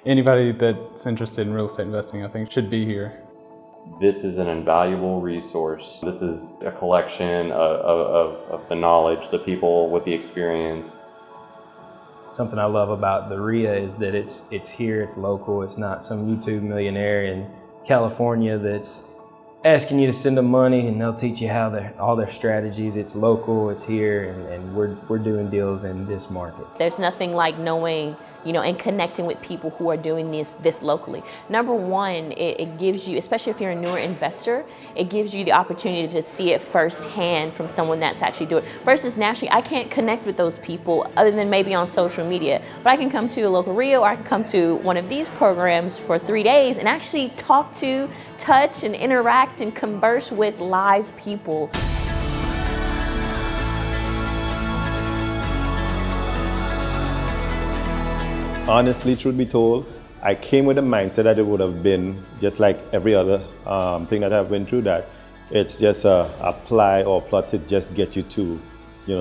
Anybody that's interested in real estate investing, I think, should be here. This is an invaluable resource. This is a collection of the knowledge, the people with the experience. Something I love about the RIA is that it's here, it's local, it's not some YouTube millionaire in California that's asking you to send them money and they'll teach you how all their strategies. It's local, it's here, and we're doing deals in this market. There's nothing like knowing, and connecting with people who are doing this locally. Number one, it gives you, especially if you're a newer investor, it gives you the opportunity to see it firsthand from someone that's actually doing it. Versus nationally, I can't connect with those people other than maybe on social media, but I can come to a local RIA or I can come to one of these programs for 3 days and actually talk to, touch, and interact and converse with live people. Honestly, truth be told, I came with a mindset that it would have been just like every other thing that I've been through, that it's just a ply or plot to just get you to,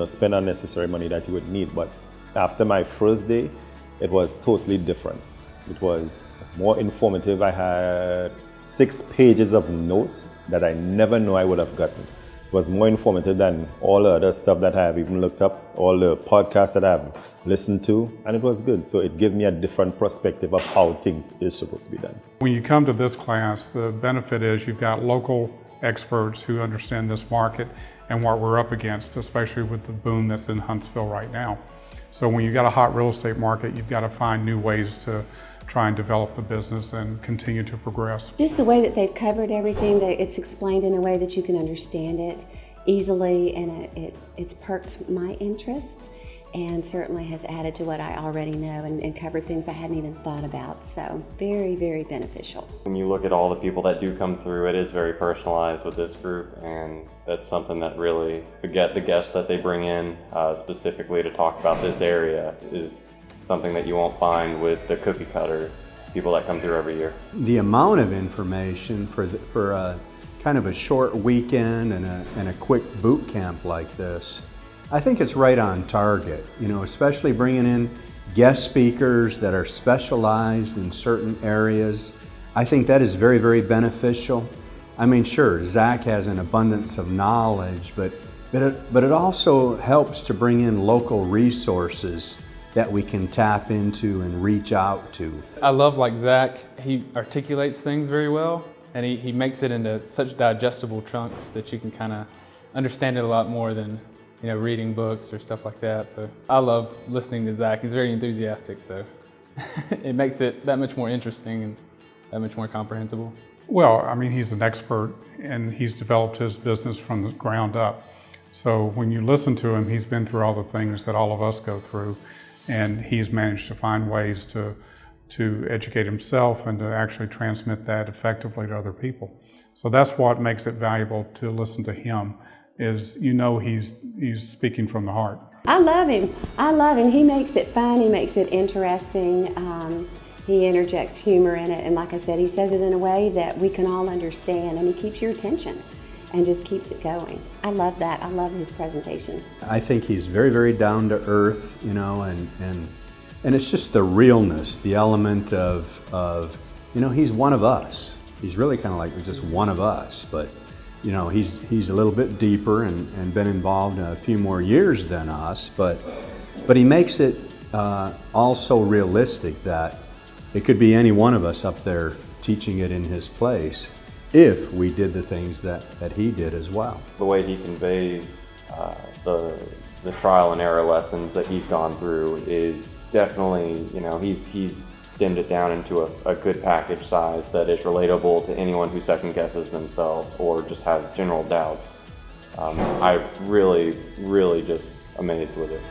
spend unnecessary money that you would need. But after my first day, it was totally different. It was more informative. I had 6 pages of notes that I never knew I would have gotten. It was more informative than all the other stuff that I have even looked up, all the podcasts that I've listened to, and it was good. So it gives me a different perspective of how things is supposed to be done. When you come to this class, the benefit is you've got local experts who understand this market and what we're up against, especially with the boom that's in Huntsville right now. So when you've got a hot real estate market, you've got to find new ways to try and develop the business and continue to progress. Just the way that they've covered everything, that it's explained in a way that you can understand it easily, and it's perked my interest and certainly has added to what I already know and covered things I hadn't even thought about. So very, very beneficial. When you look at all the people that do come through, it is very personalized with this group, and that's something that really, the guests that they bring in specifically to talk about this area is something that you won't find with the cookie cutter people that come through every year. The amount of information for a kind of a short weekend and a quick boot camp like this, I think it's right on target, especially bringing in guest speakers that are specialized in certain areas. I think that is very, very beneficial. I mean, sure, Zach has an abundance of knowledge, but it also helps to bring in local resources that we can tap into and reach out to. I love, like Zach, he articulates things very well, and he makes it into such digestible chunks that you can kind of understand it a lot more than reading books or stuff like that. So I love listening to Zach. He's very enthusiastic, so it makes it that much more interesting and that much more comprehensible. Well, I mean, he's an expert and he's developed his business from the ground up. So when you listen to him, he's been through all the things that all of us go through, and he's managed to find ways to educate himself and to actually transmit that effectively to other people. So that's what makes it valuable to listen to him, is he's speaking from the heart. I love him. He makes it fun, he makes it interesting. He interjects humor in it, and like I said, he says it in a way that we can all understand, and he keeps your attention and just keeps it going. I love that. I love his presentation. I think he's very, very down to earth, and it's just the realness, the element of he's one of us. He's really kind of like just one of us, but he's a little bit deeper and been involved in a few more years than us, but he makes it also realistic that it could be any one of us up there teaching it in his place if we did the things that he did as well. The way he conveys the trial and error lessons that he's gone through is definitely, he's stemmed it down into a good package size that is relatable to anyone who second guesses themselves or just has general doubts. I'm really, really just amazed with it.